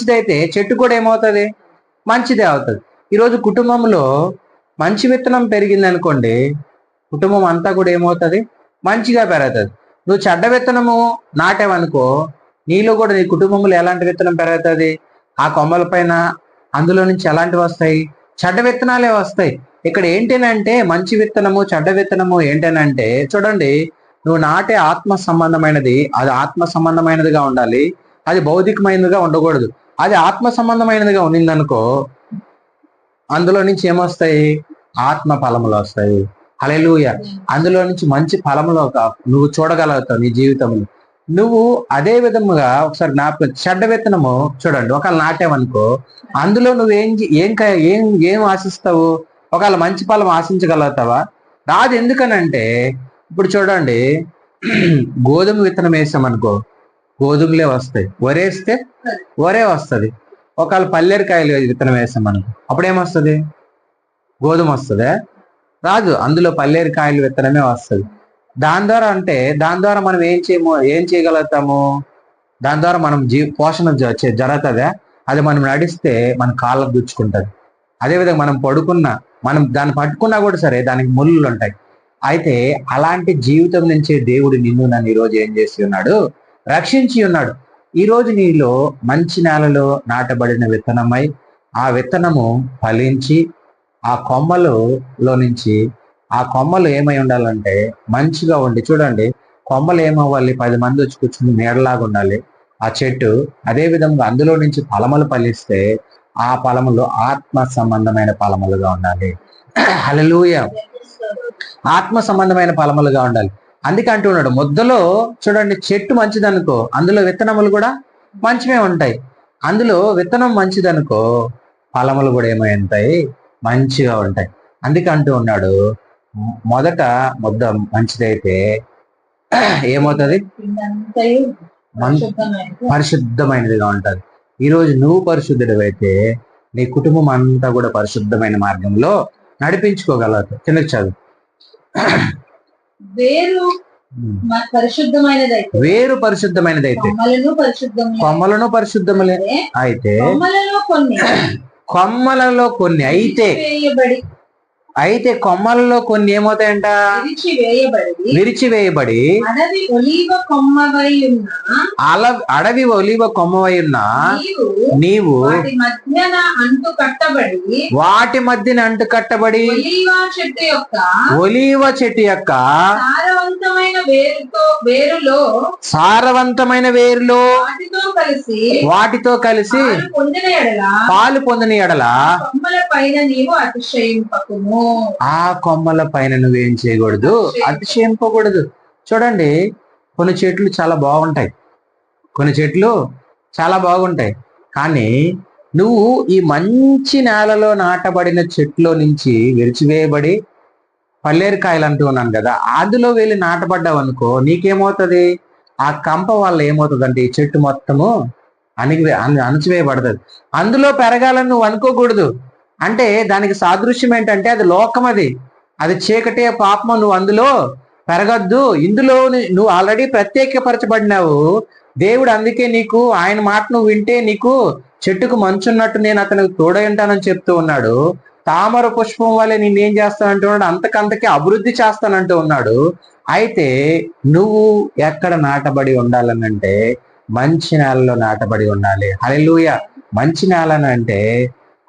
మంచిదైతే చెట్టు కూడా ఏమవుతుంది? మంచిదే అవుతుంది. ఈరోజు కుటుంబంలో మంచి విత్తనం పెరిగింది అనుకోండి, కుటుంబం అంతా కూడా ఏమవుతుంది? మంచిగా పెరుగుతుంది. నువ్వు చెడ్డ విత్తనము నాటావనుకో, నీలో కూడా నీ కుటుంబంలో ఎలాంటి విత్తనం పెరుగుతుంది? ఆ కొమ్మల పైన అందులో నుంచి ఎలాంటివి వస్తాయి? చెడ్డ విత్తనాలే వస్తాయి. ఇక్కడ ఏంటంటే మంచి విత్తనము చెడ్డ విత్తనము ఏంటంటే, చూడండి, నువ్వు నాటే ఆత్మ సంబంధమైనది, అది ఆత్మ సంబంధమైనదిగా ఉండాలి. అది భౌతికమైనదిగా ఉండకూడదు. అది ఆత్మ సంబంధమైనదిగా ఉన్నిందనుకో, అందులో నుంచి ఏమొస్తాయి? ఆత్మ ఫలములు వస్తాయి. హల్లెలూయా. అందులో నుంచి మంచి ఫలములు నువ్వు చూడగలుగుతావు నీ జీవితంలో. నువ్వు అదే విధముగా ఒకసారి జ్ఞాపకం, చెడ్డ విత్తనము చూడండి, ఒకవేళ నాటావనుకో, అందులో నువ్వు ఏం ఆశిస్తావు? ఒకవేళ మంచి ఫలం ఆశించగలుగుతావా? రాదు. ఎందుకనంటే ఇప్పుడు చూడండి, గోధుమ విత్తనం వేసామనుకో, గోధుమలే వస్తాయి. వరేస్తే వరే వస్తుంది. ఒకవేళ పల్లేరుకాయలు విత్తనం వేసామనుకో, అప్పుడేమొస్తుంది? గోధుమ వస్తుందా? రాదు. అందులో పల్లేరుకాయలు విత్తనమే వస్తుంది. దాని ద్వారా మనం ఏం చేయగలుగుతాము? దాని ద్వారా మనం పోషణ జరుగుతుందా? అది మనం నడిస్తే మన కాళ్ళకు గుచ్చుకుంటుంది. అదేవిధంగా మనం దాన్ని పట్టుకున్నా కూడా సరే, దానికి ముళ్ళు ఉంటాయి. అయితే అలాంటి జీవితం నుంచే దేవుడు నిన్ను నన్ను ఈరోజు ఏం చేసి ఉన్నాడు? రక్షించి ఉన్నాడు. ఈరోజు నీలో మంచి నేలలో నాటబడిన విత్తనమై, ఆ విత్తనము ఫలించి, ఆ కొమ్మలలో నుంచి ఆ కొమ్మలు ఏమై ఉండాలంటే మంచిగా ఉండి, చూడండి, కొమ్మలు ఏమవ్వాలి? 10 మంది వచ్చి కూర్చుని నీడలాగా ఉండాలి ఆ చెట్టు. అదే విధంగా అందులో నుంచి ఫలములు ఫలిస్తే ఆ ఫలములు ఆత్మ సంబంధమైన ఫలములుగా ఉండాలి. హల్లెలూయా. ఆత్మ సంబంధమైన ఫలములుగా ఉండాలి. అందుకే అంటున్నాడు, ముద్దలో చూడండి, చెట్టు మంచిదనుకో, అందులో విత్తనములు కూడా మంచివే ఉంటాయి. అందులో విత్తనం మంచిదనుకో, ఫలములు కూడా ఏమై ఉంటాయి? మంచిగా ఉంటాయి. అందుకే అంటూ ఉన్నాడు, మొదట ముద్ద మంచిదైతే ఏమవుతుంది? పరిశుద్ధమైనదిగా ఉంటది. ఈరోజు నువ్వు పరిశుద్ధుడివైతే నీ కుటుంబం అంతా కూడా పరిశుద్ధమైన మార్గంలో నడిపించుకోగలదు. కిందకి చదువు. వేరు పరిశుద్ధమైనదైతే కొమ్మలను పరిశుద్ధములే అయితే, కొమ్మలలో కొన్ని అయితే కొమ్మలలో కొన్ని ఏమవుతాయంట? విరిచివేయబడి అడవి ఒలీవ కొమ్మవై ఉన్న నీవు వాటి మధ్యన అంటు కట్టబడి ఒలీవ చెట్టు యొక్క సారవంతమైన వేరులో వాటితో కలిసి పాలు పొందిన ఎడల ఆ కొమ్మల పైన నువ్వేం చేయకూడదు? అతిశయింపకూడదు. చూడండి, కొన్ని చెట్లు చాలా బాగుంటాయి. కానీ నువ్వు ఈ మంచి నేలలో నాటబడిన చెట్లో నుంచి విరిచివేయబడి, పల్లేరుకాయలు అంటూ ఉన్నాను కదా, అందులో వెళ్ళి నాటబడ్డావు అనుకో, నీకేమవుతుంది? ఆ కంప వల్ల ఏమవుతుంది అంటే ఈ చెట్టు మొత్తము అణచివేయబడుతుంది. అందులో పెరగాలని నువ్వు అనుకోకూడదు. అంటే దానికి సాదృశ్యం ఏంటంటే అది లోకం, అది చీకటే, పాపము. నువ్వు అందులో పెరగద్దు. ఇందులో నువ్వు ఆల్రెడీ ప్రత్యేకపరచబడినావు. దేవుడు అందుకే నీకు ఆయన మాట నువ్వు వింటే నీకు చెట్టుకు మంచున్నట్టు నేను అతనికి తోడై ఉంటానని చెప్తూ ఉన్నాడు. తామర పుష్పం వల్లే నేనేం చేస్తానంటున్నాడు? అంతకంతకే అభివృద్ధి చేస్తానంటూ ఉన్నాడు. అయితే నువ్వు ఎక్కడ నాటబడి ఉండాలనంటే మంచి నేలలో నాటబడి ఉండాలి. హల్లెలూయా. మంచి నేలనంటే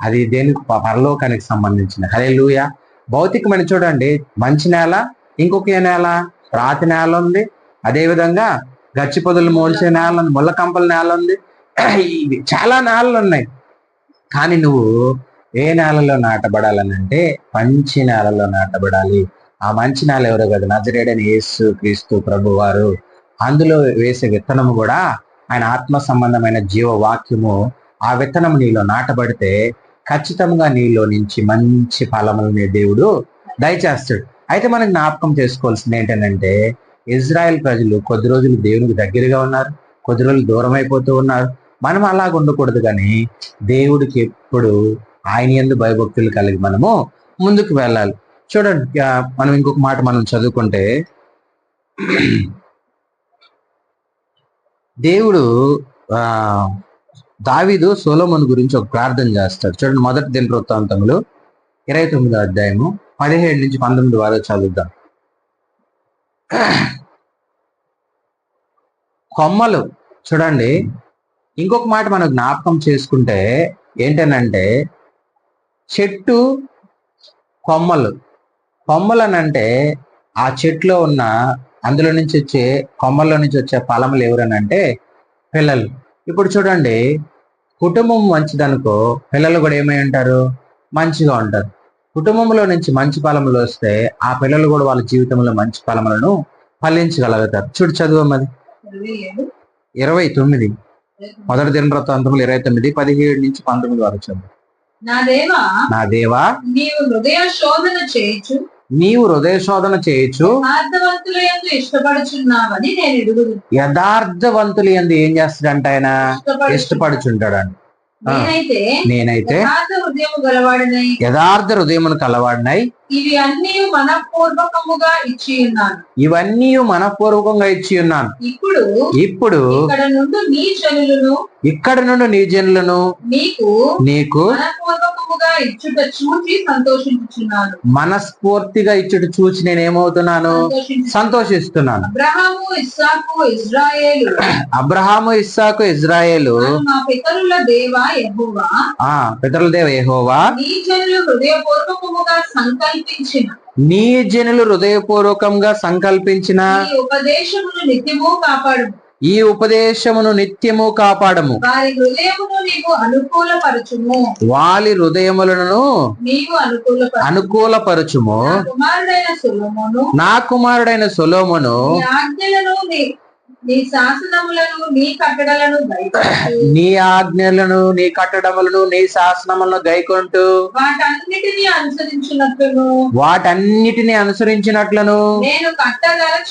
అది దేనికి? పరలోకానికి సంబంధించిన. హల్లెలూయా. భౌతికమైన చూడండి, మంచి నేల, ఇంకొక నేల రాతి నేల ఉంది, అదేవిధంగా గచ్చి పొదలు మోల్చే నేల ఉంది, ముళ్ళ కంపల నేల ఉంది, ఇవి చాలా నేలలు ఉన్నాయి. కానీ నువ్వు ఏ నేలలో నాటబడాలనంటే మంచి నేలలో నాటబడాలి. ఆ మంచి నేల ఎవరో కదా? నజరేయుడైన యేసు క్రీస్తు ప్రభు వారు. అందులో వేసే విత్తనము కూడా ఆయన ఆత్మ సంబంధమైన జీవవాక్యము. ఆ విత్తనం నీలో నాటబడితే ఖచ్చితంగా నీలో నుంచి మంచి ఫలములని దేవుడు దయచేస్తాడు. అయితే మనం జ్ఞాపకం చేసుకోవాల్సింది ఏంటంటే, ఇజ్రాయెల్ ప్రజలు కొద్ది రోజులు దేవునికి దగ్గరగా ఉన్నారు, కొద్ది రోజులు దూరం అయిపోతూ ఉన్నారు. మనం అలాగ ఉండకూడదు. కానీ దేవుడికి ఎప్పుడు ఆయన యందు భయభక్తులు కలిగి మనము ముందుకు వెళ్ళాలి. చూడండి, మనం ఇంకొక మాట మనం చదువుకుంటే, దేవుడు దావీదు సొలొమోను గురించి ఒక ప్రార్థన చేస్తాడు. చూడండి, మొదటి దినవృత్తాంతములు 29వ అధ్యాయము 17 నుంచి 19 వరకు చదువుదాం. కొమ్మలు చూడండి, ఇంకొక మాట మనం జ్ఞాపకం చేసుకుంటే ఏంటనంటే, చెట్టు కొమ్మలు అనంటే ఆ చెట్లో ఉన్న అందులో నుంచి వచ్చే కొమ్మల్లో నుంచి వచ్చే ఫలములు ఎవరనంటే పిల్లలు. ఇప్పుడు చూడండి, కుటుంబం మంచిదనుకో పిల్లలు కూడా ఏమై ఉంటారు, మంచిగా ఉంటారు. కుటుంబంలో నుంచి మంచి ఫలములు వస్తే ఆ పిల్లలు కూడా వాళ్ళ జీవితంలో మంచి ఫలములను ఫలించగలుగుతారు. చూడు, చదువమ్మది 29 మొదటి దినవృత్తాంతములు 29 17 నుంచి 19 వరకు చదువు. నా దేవా నీవు హృదయ శోధన చేయొచ్చు, యథార్థవంతులు యందు ఏం చేస్తాడంట, ఆయన ఇష్టపడుచుంటాడు. నేనైతే యథార్థ హృదయమును కలవాడినై ఇవన్నీ మనపూర్వకంగా ఇచ్చి ఉన్నాను. ఇప్పుడు ఇక్కడ నుండి నీ జనులను నీకు మనస్ఫూర్తిగా ఇచ్చుట చూసి నేనేమవుతున్నాను, సంతోషిస్తున్నాను. అబ్రహాము ఇస్సాకు ఇజ్రాయేలు పితరుల దేవ యెహోవా నీ జనులు హృదయపూర్వకంగా సంకల్పించిన ఈ ఉపదేశమును నిత్యము కాపాడము. వారి హృదయములను అనుకూలపరచుము. నా కుమారుడైన సొలొమోను నీ ఆజ్ఞలను నీ కట్టడములను నీ శాసనములను గైకొంటూ వాటన్నిటిని అనుసరించినట్లను నేను